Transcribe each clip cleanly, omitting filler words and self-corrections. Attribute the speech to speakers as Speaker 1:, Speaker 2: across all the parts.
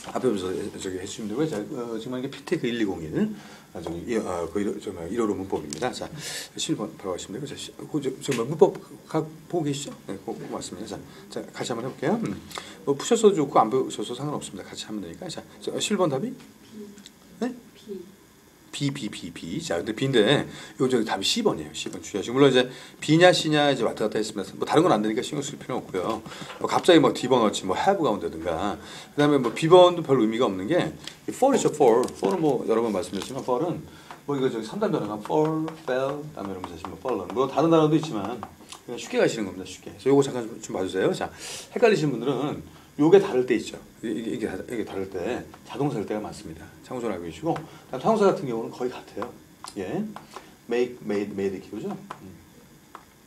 Speaker 1: 앞에 보면서 저기 해주시면 되고요. 자, 지금 이게 피테크 1201 저기 1호로 문법입니다. 자, 7번 바로 가시면 되고, 자, 지금 문법 보고 계시죠? 네, 보고 맞습니다. 자, 같이 한번 해볼게요. 뭐 푸셔서 좋고 안 푸셔서 상관없습니다. 같이 하면 되니까. 자, 7번 답이? 네? B. 자, 근데 B인데, 이거 저기 답이 C번이에요. C번 주의하시고. 물론 이제 B냐, C냐 이제 왔다 갔다 했으면, 뭐 다른 건 안 되니까 신경 쓸 필요는 없고요. 뭐 갑자기 뭐 D번 같이 뭐 have가 온다든가. 그 다음에 뭐 B번도 별 의미가 없는 게, fall이죠, fall. fall은 뭐 여러 번 말씀드렸지만, fall은 뭐 이거 저기 3단 변화가 fall, fell, 다음에 여러분 사실 뭐 fallen. 뭐 다른 단어도 있지만, 그냥 쉽게 가시는 겁니다, 쉽게. 그래서 요거 잠깐 좀 봐주세요. 자, 헷갈리시는 분들은, 요게 다를 때 있죠. 이게 다를 때 자동사일 때가 많습니다. 참고를 알고 계시고, 타동사 같은 경우는 거의 같아요. 예, make, made 키우죠.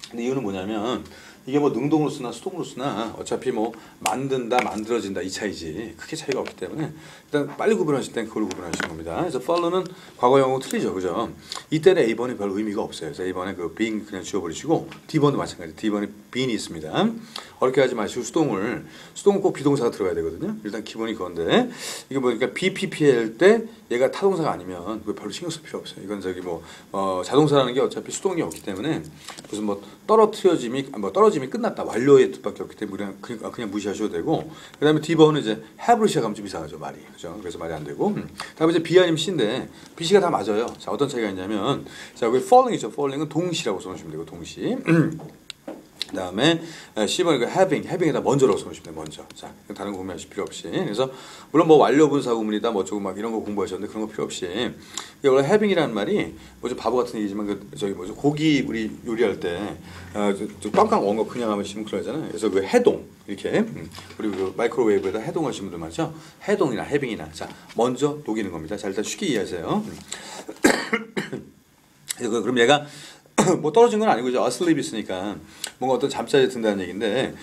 Speaker 1: 근데 이유는 뭐냐면 이게 뭐 능동으로 쓰나 수동으로 쓰나 어차피 뭐 만든다, 만들어진다 이 차이지 크게 차이가 없기 때문에 일단 빨리 구분하실 땐 그걸 구분하시는 겁니다. 그래서 follow는 과거형하고 틀리죠, 그죠? 이때는 A번이 별 의미가 없어요. 그래서 A번에 그 being 그냥 지워버리시고 D번도 마찬가지. D번에 being이 있습니다. 어렵게 하지 마시고 수동은 꼭 비동사가 들어가야 되거든요. 일단 기본이 그건데 이게 뭐니까 BPPL 때 얘가 타동사가 아니면 별로 신경 쓸 필요 없어요. 이건 저기 뭐 자동사라는 게 어차피 수동이 없기 때문에 무슨 뭐 떨어뜨려짐이 떨어짐이 끝났다 완료의 뜻밖에 없기 때문에 그냥 무시하셔도 되고, 그다음에 D번은 이제 have로 시작하면 좀 이상하죠, 말이. 그죠? 그래서 말이 안 되고. 다음에 이제 B 아니면 C인데 B, C가 다 맞아요. 자, 어떤 차이가 있냐면 자, 여기 falling이죠. falling은 동시라고 써놓으시면 되고 동시. 그 다음에 C번 이거 having에다 먼저라고 써놓으시면 돼요. 먼저. 자, 다른 거 고민하실 필요 없이. 그래서 물론 뭐 완료분사 구문이다 뭐 어쩌고 막 이런 거 공부하셨는데 그런 거 필요 없이 이게 원래 having이라는 말이 뭐 좀 바보 같은 얘기지만 그 저기 뭐죠, 고기 우리 요리할 때 꽝꽝 엉거 그냥 하면 심클하잖아요. 그래서 그 해동 이렇게 우리 그 마이크로웨이브에다 해동하시는 분들 많죠. 해동이나 having이나 자 먼저 녹이는 겁니다. 자, 일단 쉽게 이해하세요. 그럼 얘가 뭐 떨어진 건 아니고 이제 asleep 있으니까 뭔가 어떤 잠자리에 든다는 얘기인데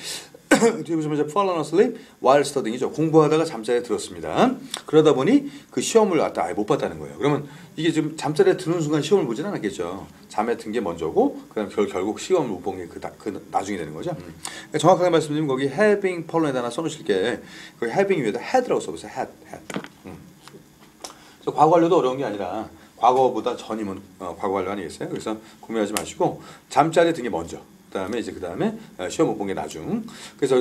Speaker 1: 뒤에 보시면 이제 fallen asleep while studying이죠. 공부하다가 잠자리에 들었습니다. 그러다 보니 그 시험을 아예 못 봤다는 거예요. 그러면 이게 지금 잠자리에 드는 순간 시험을 보진 않았겠죠. 잠에 든 게 먼저고 그다음 결국 시험을 못 본 게 그 나중에 되는 거죠. 그러니까 정확하게 말씀드리면 거기 having fallen에다 하나 써놓으실 게 거기 having 위에다 had라고 써보세요. had. 그래서 과거 완료도 어려운 게 아니라 과거보다 전이면 과거 완료 아니겠어요? 그래서 고민하지 마시고 잠자리에 든 게 먼저. 그다음에 시험 못 본 게 나중. 그래서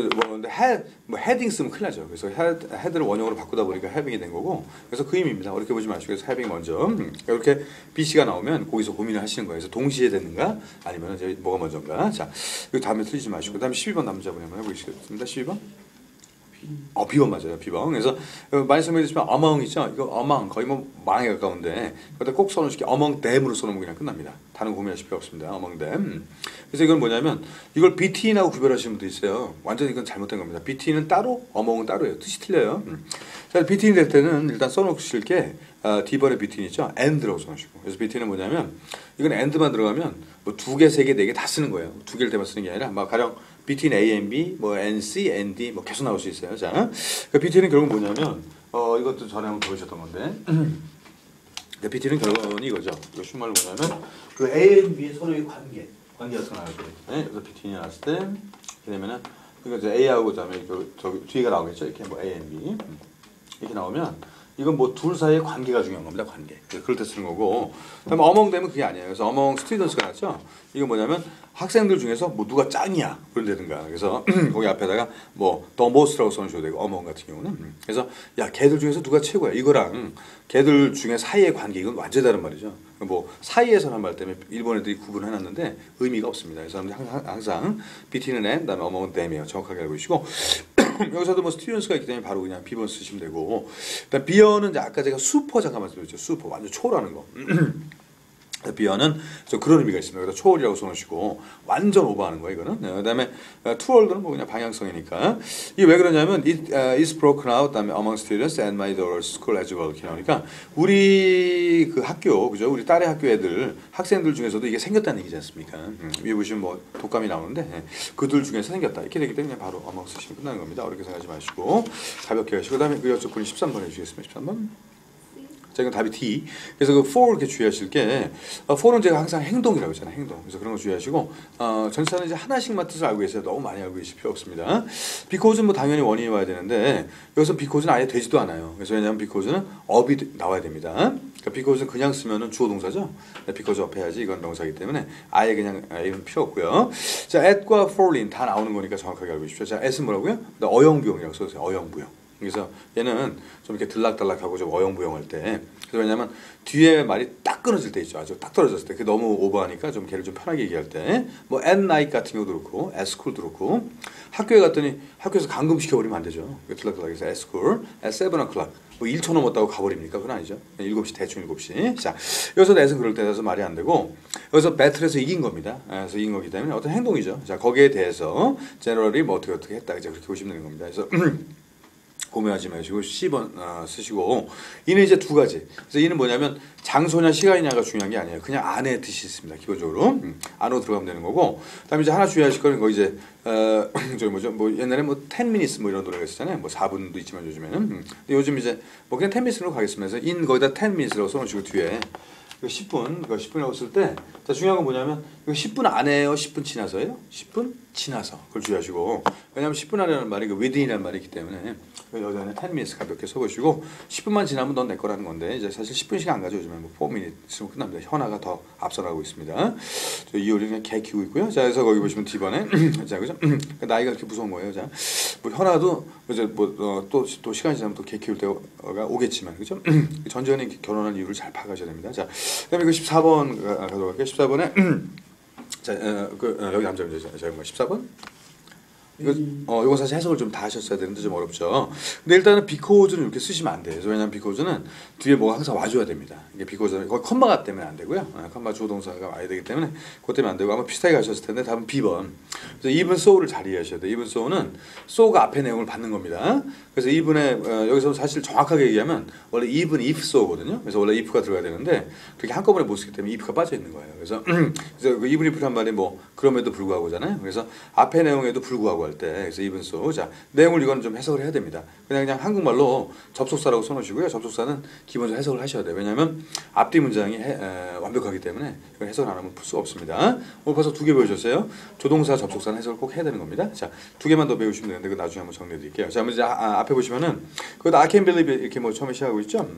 Speaker 1: 뭐 헤딩 쓰면 큰일 나죠. 그래서 헤드를 원형으로 바꾸다 보니까 having이 된 거고. 그래서 그 의미입니다. 어렵게 보지 마시고 그래서 having 먼저. 이렇게 BC가 나오면 거기서 고민을 하시는 거예요. 그래서 동시에 되는가 아니면 이제 뭐가 먼저인가. 자, 그 다음에 틀리지 마시고 그다음에 12번 남자분이 한번 해보시겠습니다. 12번. B번 맞아요. B번. 그래서 많이 설명해주시면 among 있죠. 이거 among 거의 뭐 망에 가까운데 그때 꼭 써놓으시게 among them으로 써놓으면 그냥 끝납니다. 다른 고민하실 필요 없습니다. among them. 그래서 이건 뭐냐면 이걸 between하고 구별하시는 분도 있어요. 완전히 이건 잘못된 겁니다. between은 따로, among은 따로예요. 뜻이 틀려요. 자, between 될 때는 일단 써놓으실 게 D번에 between 있죠. and라고 써놓으시고. 그래서 between은 뭐냐면 이건 and만 들어가면 뭐 2개, 3개, 4개 다 쓰는 거예요. 2개를 때만 쓰는 게 아니라 막 가령 between A and B, 뭐 NC, ND 뭐 계속 나올 수 있어요. 자, 그러니까 between은 결국 뭐냐면 이것도 전에 한번 보셨던 건데, 그러니까 between은 결론이 이거죠. 이거 쉬운 말로 뭐냐면 그 A and B의 서로의 관계 같은 거 나올 때, 네? 그래서 between이 나왔을 때 이렇게 되면은 이거 이제 A하고 그다음에 저기 뒤에가 나오겠죠. 이렇게 뭐 A and B 이렇게 나오면. 이건 뭐 둘 사이의 관계가 중요한 겁니다. 관계. 그럴 때 쓰는 거고. 그다음에 among 되면 그게 아니에요. 그래서 among students가 나왔죠. 이건 뭐냐면 학생들 중에서 뭐 누가 짱이야 그런다든가. 그래서 거기 앞에다가 뭐 the most라고 써주셔도 되고 among 같은 경우는. 그래서 야 걔들 중에서 누가 최고야 이거랑 걔들 중에 사이의 관계 이건 완전히 다른 말이죠. 뭐 사이에서는 말 때문에 일본 애들이 구분해놨는데 의미가 없습니다. 그래서 항상 between은 and, 그다음에 among은 them이에요. 정확하게 알고 계시고. 여기서도 뭐 스튜던스가 있기 때문에 바로 그냥 B번 쓰시면 되고. 일단 B번은 이제 아까 제가 슈퍼 잠깐 말씀드렸죠. 슈퍼 완전 초라는 거. B번은 그런 의미가 있습니다. 그래서 초월이라고 써놓으시고 완전 오버하는 거예요. 이거는. 그다음에 투월드는 뭐 그냥 방향성이니까. 이게 왜 그러냐면 it is broken out. 그다음에 among students and my daughter's school as well 이렇게 나오니까 우리 그 학교 그죠? 우리 딸의 학교 애들 학생들 중에서도 이게 생겼다는 얘기지 않습니까? 위에 보시면 뭐 독감이 나오는데 그들 중에서 생겼다 이렇게 되기 때문에 바로 among 쓰시면 끝나는 겁니다. 어렵게 생각하지 마시고 가볍게 하시고 그다음에 그 여쭤보니 13번 해주시겠습니다. 13번. 자, 이건 답이 D. 그래서 그 for 이렇게 주의하실 게 for는 제가 항상 행동이라고 했잖아요. 행동. 그래서 그런 거 주의하시고 전치사는 이제 하나씩만 뜻을 알고 계세요. 너무 많이 알고 계실 필요 없습니다. because는 뭐 당연히 원인이 와야 되는데 여기서 because는 아예 되지도 않아요. 그래서 왜냐하면 because는 up이 나와야 됩니다. 그러니까 because는 그냥 쓰면은 주어 동사죠. because up 해야지 이건 명사이기 때문에 아예 그냥 이건 필요 없고요. 자, at과 for인 다 나오는 거니까 정확하게 알고 계십시오. 자, at은 뭐라고요? 어영부영이라고 써주세요. 어영부영. 그래서 얘는 좀 이렇게 들락달락하고 좀 어영부영할 때 그래서 왜냐면 뒤에 말이 딱 끊어질 때 있죠. 아주 딱 떨어졌을 때 그게 너무 오버하니까 좀 걔를 좀 편하게 얘기할 때 뭐 at night 같은 경우도 그렇고 at school도 그렇고 학교에 갔더니 학교에서 감금시켜버리면 안 되죠. 들락달락해서 at school at 7 o'clock 뭐 1초 넘었다고 가버립니까? 그건 아니죠. 7시 대충 7시. 자, 여기서 at은 그럴 때라서 말이 안 되고 여기서 배틀에서 이긴 겁니다. 그래서 이긴 거기 때문에 어떤 행동이죠. 자, 거기에 대해서 generally 뭐 어떻게 했다 이제 그렇게 보시면 되는 겁니다. 그래서 고민하지 마시고 10번 쓰시고 이는 이제 두 가지. 그래서 이는 뭐냐면 장소냐 시간이냐가 중요한 게 아니에요. 그냥 안에 뜻이 있습니다. 기본적으로 안으로 들어가면 되는 거고. 그다음에 이제 하나 주의하실 거는 거 이제 저기 뭐죠? 뭐 옛날에 뭐 10 minutes 뭐 이런 노래가 있었잖아요. 뭐 4분도 있지만 요즘에는. 근데 요즘 이제 뭐 그냥 10 minutes로 가겠습니다. 그래서 in 거기다 10 minutes라고 써놓으시고 뒤에 10분, 10분이라고 쓸 때, 자, 중요한 건 뭐냐면, 이거 10분 안에요, 10분 지나서요? 10분 지나서. 그걸 주의하시고. 왜냐면 10분 안에라는 말이 그 within이라는 말이 있기 때문에, 여기 안에 10 minutes 가볍게 써보시고, 10분만 지나면 넌 내 거라는 건데, 이제 사실 10분씩 안 가죠. 요즘에 뭐 4 minutes로 끝납니다. 현아가 더 앞서 나가고 있습니다. 저 이효리 그냥 개 키우고 있고요. 자, 그래서 거기 보시면 D번에, 자, 그죠? 나이가 그렇게 무서운 거예요. 자, 뭐 현아도, 이제 뭐, 또 시간이 지나면 또 개 키울 때가 오겠지만, 그죠? 전지현이 결혼한 이유를 잘 파악하셔야 됩니다. 자, 그다음에 그 14번 가져갈게요. 14번에 자, 여기 남자입니다. 자, 14번. 이거 사실 해석을 좀 다 하셨어야 되는데 좀 어렵죠. 근데 일단은 because는 이렇게 쓰시면 안 돼요. 왜냐하면 because는 뒤에 뭐가 항상 와줘야 됩니다. 이게 because는 거기 컴마가 때문에 안 되고요. 컴마 주어동사가 와야 되기 때문에 그것 때문에 안 되고 아마 비슷하게 가셨을 텐데 답은 B번. 그래서 even so를 잘 이해하셔야 돼요. even so는 so가 앞에 내용을 받는 겁니다. 그래서 even에 여기서 사실 정확하게 얘기하면 원래 even if so거든요. 그래서 원래 if가 들어가야 되는데 그렇게 한꺼번에 못 쓰기 때문에 if가 빠져 있는 거예요. 그래서 그 even if란 말이 뭐 그럼에도 불구하고잖아요. 그래서 앞에 내용에도 불구하고 할 때 그래서 even so 자 내용을 이거는 좀 해석을 해야 됩니다. 그냥 한국말로 접속사라고 써놓으시고요. 접속사는 기본적으로 해석을 하셔야 돼요. 왜냐하면 앞뒤 문장이 완벽하기 때문에 이걸 해석을 안 하면 풀 수가 없습니다. 오늘 벌써 2개 배우셨어요. 조동사 접속사는 해석을 꼭 해야 되는 겁니다. 자 2개만 더 배우시면 되는데 그 나중에 한번 정리해 드릴게요. 자 먼저 앞에 보시면은 그것도 I can't believe it 이렇게 뭐 처음에 시작하고 있죠.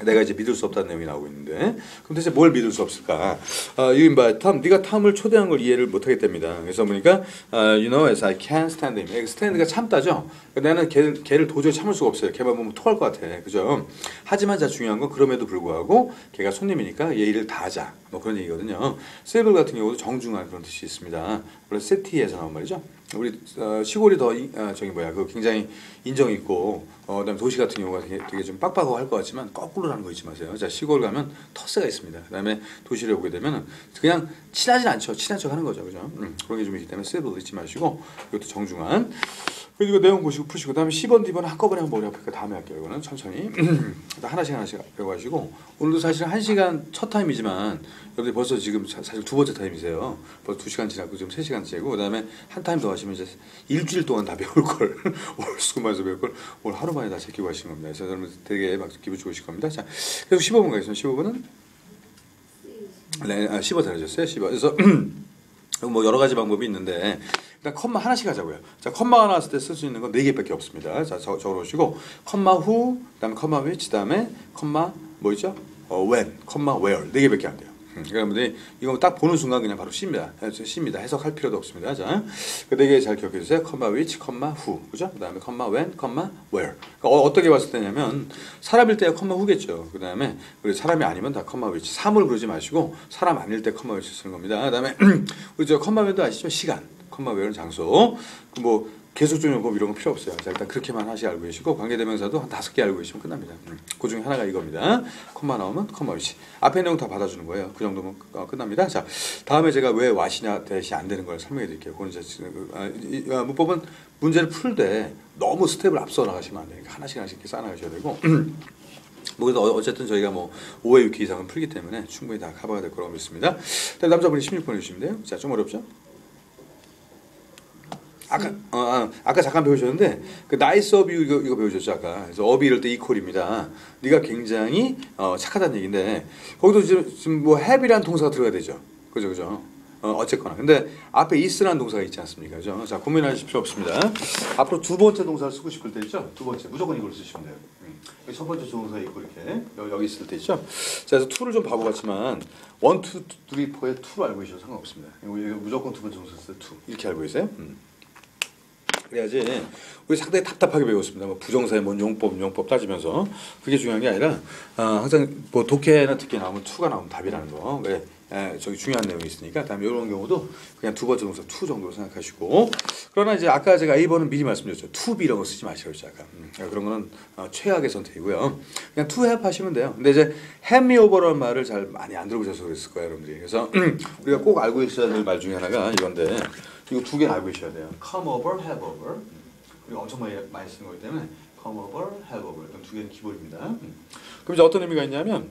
Speaker 1: 내가 이제 믿을 수 없다는 내용이 나오고 있는데 그럼 대체 뭘 믿을 수 없을까? You invite Tom. 네가 탐을 초대한 걸 이해를 못 하겠답니다. 그래서 보니까 you know as I can't stand him. stand가 참다죠. 나는 걔를 도저히 참을 수가 없어요. 걔만 보면 토할 것 같아. 그죠? 하지만 자 중요한 건 그럼에도 불구하고 걔가 손님이니까 얘 일을 다 하자. 뭐 그런 얘기거든요. civil 같은 경우도 정중한 그런 뜻이 있습니다. 원래 city에서 나온 말이죠. 우리 시골이 더 저기 뭐야 그 굉장히 인정 있고 그다음에 도시 같은 경우가 되게 좀 빡빡하고 할 것 같지만 거꾸로라는 거 잊지 마세요. 자 시골 가면 터세가 있습니다. 그다음에 도시를 오게 되면은 그냥 친하진 않죠. 친한 척 하는 거죠, 그죠? 그런 게 좀 있기 때문에 civil 잊지 마시고 이것도 정중한. 그리고 내용 보시고 푸시고 그다음에 10번, D번 한꺼번에 한번 머리 아프니까 다음에 할게요. 이거는 천천히 하나씩 배워가시고 오늘도 사실 1시간 첫 타임이지만 여러분들 벌써 지금 사실 두 번째 타임이세요. 벌써 2시간 지났고 지금 3시간째고 그다음에 한 타임 더 하시면 이제 일주일 동안 다 배울 걸 월수금에서 배울 걸 오늘 하루 만에 다 제끼고 하시는 겁니다. 그래서 여러분 되게 막 기분 좋으실 겁니다. 자, 계속 15번 가겠습니다. 15번은 15 잘하셨어요. 15. 그래서 뭐 여러 가지 방법이 있는데 일단 컴마 하나씩 하자고요. 자, 컴마가 나왔을 때 쓸 수 있는 건 4개밖에 없습니다. 자, 적어놓으시고 컴마 who, 그다음에 컴마 which, 그다음에 컴마 뭐 있죠? when, 컴마 where 4개밖에 안 돼요. 여러분들이 이거 딱 보는 순간 그냥 바로 C입니다. 해석할 필요도 없습니다. 자, 그 4개 잘 기억해 주세요. 컴마 which, 컴마 who, 그죠? 그다음에 컴마 when, 컴마 where. 그러니까 어떻게 봤을 때냐면 사람일 때야 컴마 who겠죠. 그다음에 우리 사람이 아니면 다 컴마 which. 사물 부르지 마시고 사람 아닐 때 컴마 which 쓰는 겁니다. 그다음에 우리 저 컴마 when도 아시죠? 시간. 컴마 where는 장소. 뭐 계속적용법 이런 거 필요 없어요. 자, 일단 그렇게만 하시 알고 계시고 관계대명사도 한 5개 알고 계시면 끝납니다. 그 중에 하나가 이겁니다. 콤마 나오면 콤마 위치. 앞에 내용 다 받아주는 거예요. 그 정도면 끝납니다. 자, 다음에 제가 왜 와시냐 대시 안 되는 걸 설명해 드릴게요. 그건 이제 문법은 문제를 풀 때 너무 스텝을 앞서 나가시면 안 되니까 하나씩 이렇게 쌓아나가셔야 되고 뭐 어쨌든 저희가 뭐 5회 6회 이상은 풀기 때문에 충분히 다 커버가 될 거라고 믿습니다. 남자분이 16번 해주시면 돼요. 자, 좀 어렵죠? 아까 잠깐 배우셨는데 그 nice of you 이거 배우셨죠 아까. 그래서 업이 이럴 때 equal입니다. 네가 굉장히 착하다는 얘기인데 거기도 지금 뭐 have이라는 동사가 들어가야 되죠. 그죠. 어쨌거나. 근데 앞에 is라는 동사가 있지 않습니까? 그죠? 자, 고민하실 필요 없습니다. 앞으로 두 번째 동사를 쓰고 싶을 때 있죠? 두 번째. 무조건 이걸 쓰시면 돼요. 첫 번째 동사 있고 이렇게 여기 있을 때 있죠? 자, 그래서 to를 좀 바보 같지만 1, 2, 3, 4의 to로 알고 계셔도 상관없습니다. 이거 무조건 두 번째 동사 쓸 때 to. 이렇게 알고 계세요? 그래야지 우리 상당히 답답하게 배웠습니다. 뭐 부정사의 뭔 용법 따지면서 그게 중요한 게 아니라 항상 뭐 독해나 특히 나오면 to가 나오면 답이라는 거. 왜? 저기 중요한 내용이 있으니까 다음에 이런 경우도 그냥 두 번째 동사 to 정도로 생각하시고 그러나 이제 아까 제가 A번은 미리 말씀드렸죠. to be 이런 거 쓰지 마시라고 했죠. 아까. 그런 거는 최악의 선택이고요. 그냥 to have 하시면 돼요. 근데 이제 hand me over라는 말을 잘 많이 안 들어보셔서 그랬을 거예요. 여러분들이. 그래서 우리가 꼭 알고 있어야 될 말 중에 하나가 이건데 이거 두 개는 알고 계셔야 돼요. come over, have over. 우리가 엄청 많이 쓰는 거기 때문에 come over, have over. 이런 두 개는 기본입니다. 그럼 이제 어떤 의미가 있냐면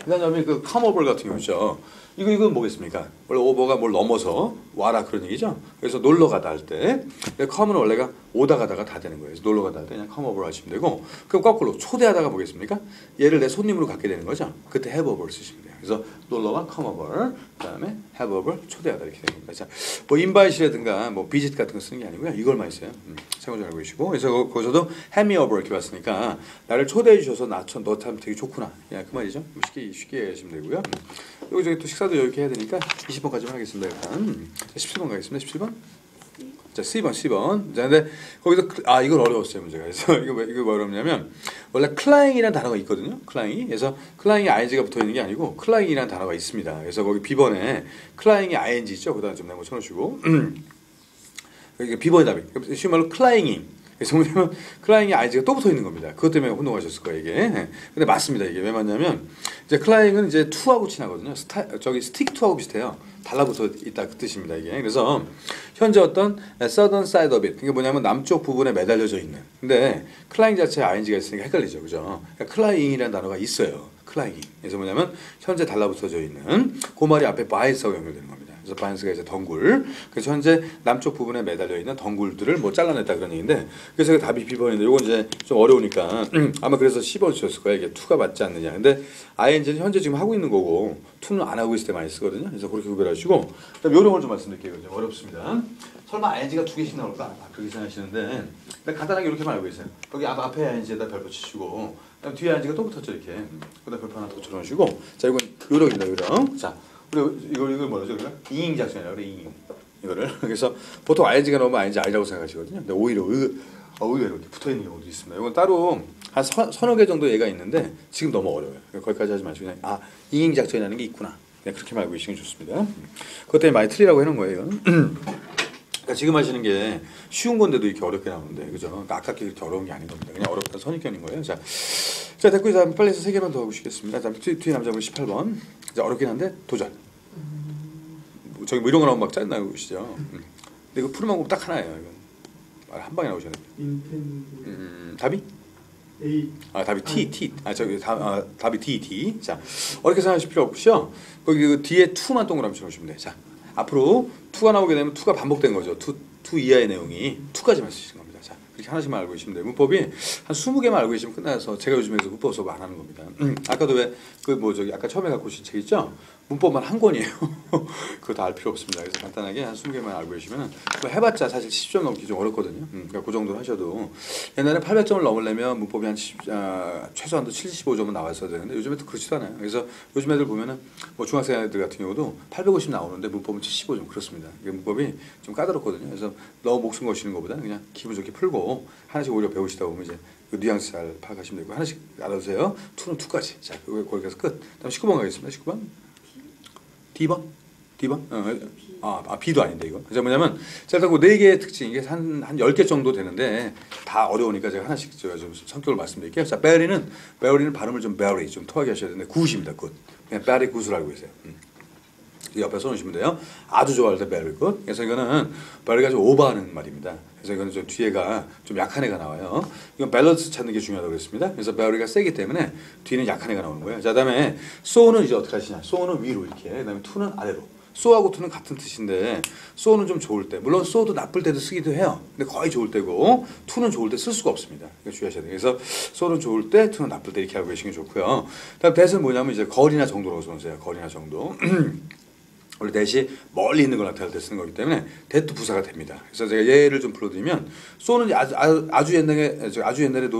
Speaker 1: 그다음에 그 come over 같은 경우죠. 이건 뭐겠습니까? 원래 over가 뭘 넘어서 와라 그런 얘기죠. 그래서 놀러 가다 할 때 come은 원래가 오다 가다가 다 되는 거예요. 그래서 놀러 가다 할 때 그냥 come over 하시면 되고 그럼 거꾸로 초대하다가 보겠습니까? 얘를 내 손님으로 갖게 되는 거죠. 그때 have over 쓰시면 돼요. 그래서 놀러와 come over 그다음에 have over 초대하다 이렇게 되는 겁니다. 자, 뭐 invite이라든가 뭐 visit 같은 거 쓰는 게 아니고요. 이걸만 있어요. 참고 좀 알고 계시고 그래서 거기서도 have me over 이렇게 왔으니까 나를 초대해 주셔서 너 참 되게 좋구나. 그냥 그 말이죠. 쉽게 하시면 되고요. 여기 저기 또 식사도 이렇게 해야 되니까 20번까지만 하겠습니다. 일단 17번 가겠습니다. 17번. 자, C번. 자, 근데 거기서 이건 어려웠어요, 문제가. 그래서 이거 뭐 어렵냐면 원래 클라잉이라는 단어가 있거든요. 클라잉이. 그래서 클라잉이 ing가 붙어 있는 게 아니고 클라잉이라는 단어가 있습니다. 그래서 거기 B번에 클라잉이 ing 있죠. 그다음 좀 내고 쳐놓으시고 여기 B번이 답이. 쉬운 말로 클라잉이. 그래서 뭐냐면 클라잉이 ing가 또 붙어 있는 겁니다. 그것 때문에 혼동하셨을 거예요, 이게. 근데 맞습니다. 이게 왜 맞냐면 이제 클라잉은 이제 to하고 친하거든요. 저기 stick to하고 비슷해요. 달라붙어 있다 그 뜻입니다, 이게. 그래서 현재 어떤 southern side of it. 이게 뭐냐면 남쪽 부분에 매달려져 있는. 근데 클라잉 자체에 ing가 있으니까 헷갈리죠. 그죠? 그러니까 클라잉이라는 단어가 있어요. 클라잉이. 그래서 뭐냐면 현재 달라붙어져 있는 그 말이 앞에 bias하고 연결되는 겁니다. 그래서 바이언스가 이제 덩굴. 그래서 현재 남쪽 부분에 매달려 있는 덩굴들을 뭐 잘라냈다 그런 얘기인데 그래서 답이 B번인데 요건 이제 좀 어려우니까 아마 그래서 10번 주셨을 거예요. 이게 to가 맞지 않느냐. 근데 ing는 현재 지금 하고 있는 거고 to는 안 하고 있을 때 많이 쓰거든요. 그래서 그렇게 구별하시고 그다음 요령을 좀 말씀드릴게요. 좀 어렵습니다. 설마 ing가 두 개씩 나올까? 그렇게 생각하시는데 간단하게 이렇게만 알고 있어요. 여기 앞에 ing에다 별 붙이시고 그다음 뒤에 ing가 또 붙었죠 이렇게. 그다음 별표 하나 더 쳐놓으시고 자 이건 요령입니다. 요령. 자 우리 이걸 뭐라죠? 우리가 잉잉 작전이라고 그래. 잉잉 이거를 그래서 보통 ing가 나오면 ing 아니라고 생각하시거든요. 근데 오히려 이렇게 붙어 있는 경우도 있습니다. 이건 따로 한 서너 개 정도 얘가 있는데 지금 너무 어려워요. 거기까지 하지 마시고 그냥 잉잉 작전이라는 게 있구나. 그냥 그렇게 알고 계시면 좋습니다. 그것 때문에 많이 틀리라고 해놓은 거예요. 이건. 그러니까 지금 하시는 게 쉬운 건데도 이렇게 어렵게 나오는데 그죠? 그러니까 아깝게 그렇게 어려운 게 아닌 겁니다. 그냥 어렵다 선입견인 거예요. 자 됐고 이제 빨리 해서 3개만 더 보시겠습니다. 자, 뒤에 남자분 18번. 자, 어렵긴 한데 도전. 저기 뭐 이런 거 나오면 막 짜증나고 그러시죠. 근데 이거 푸는 방법 딱 하나예요. 이건 한 방에 나오셔야 돼요. 답이?
Speaker 2: A.
Speaker 1: 답이 T. 답이 D. 자, 어렵게 생각하실 필요 없으시죠? 거기 그 뒤에 to만 동그라미 쳐놓으시면 돼요. 자, 앞으로 to가 나오게 되면 to가 반복된 거죠. to 이하의 내용이 to까지만 쓰시는 겁니다. 자, 그렇게 하나씩만 알고 계시면 돼요. 문법이 한 20개만 알고 계시면 끝나서 제가 요즘에서 문법 수업 안 하는 겁니다. 아까도 왜 저기 아까 처음에 갖고 오신 책 있죠? 문법만 한 권이에요. 그거 다 알 필요 없습니다. 그래서 간단하게 한 20개만 알고 계시면 뭐 해봤자 사실 10점 넘기 좀 어렵거든요. 그러니까 그 정도 하셔도 옛날에 800점을 넘으려면 문법이 한 최소한도 75점은 나왔어야 되는데 요즘에 또 그렇지도 않아요. 그래서 요즘 애들 보면은 뭐 중학생 애들 같은 경우도 850 나오는데 문법은 75점 그렇습니다. 문법이 좀 까다롭거든요. 그래서 너무 목숨 거시는 것보다 그냥 기분 좋게 풀고 하나씩 오히려 배우시다 보면 이제 그 뉘앙스 잘 파악하시면 되고 하나씩 알아두세요. 2는 2까지. 자, 거기 가서 끝. 다음 19번 가겠습니다. 19번. D번? B도 아닌데 이거. 그래서 뭐냐면 제가 그 4개의 특징 이게 한 10개 정도 되는데 다 어려우니까 제가 하나씩 제가 좀 성격을 말씀드릴게요. 자, 베리는 발음을 좀 좀 토하게 하셔야 되는데 굿입니다. 굿. 그냥 베리 굿을 알고 계세요. 옆에 써놓으시면 돼요. 아주 좋아할 때 베리 굿. 그래서 이거는 베리가 좀 오버하는 말입니다. 그래서 이거는 좀 뒤에가 좀 약한 애가 나와요. 이건 밸런스 찾는 게 중요하다고 그랬습니다. 그래서 베리가 세기 때문에 뒤는 약한 애가 나오는 거예요. 자, 그다음에 so는 이제 어떻게 하시냐? so는 위로 이렇게, 그다음에 to는 아래로. so하고 to는 같은 뜻인데 so는 좀 좋을 때, 물론 so도 나쁠 때도 쓰기도 해요. 근데 거의 좋을 때고 to는 좋을 때 쓸 수가 없습니다. 그러니까 주의하셔야 돼요. 그래서 so는 좋을 때, to는 나쁠 때 이렇게 알고 계시는 게 좋고요. 다음 that은 뭐냐면 이제 거리나 정도라고 써주세요. 거리나 정도. 원래 that이 멀리 있는 걸 나타낼 때 쓰는 거기 때문에 that도 부사가 됩니다. 그래서 제가 예를 좀 불러드리면 so는 아주 옛날에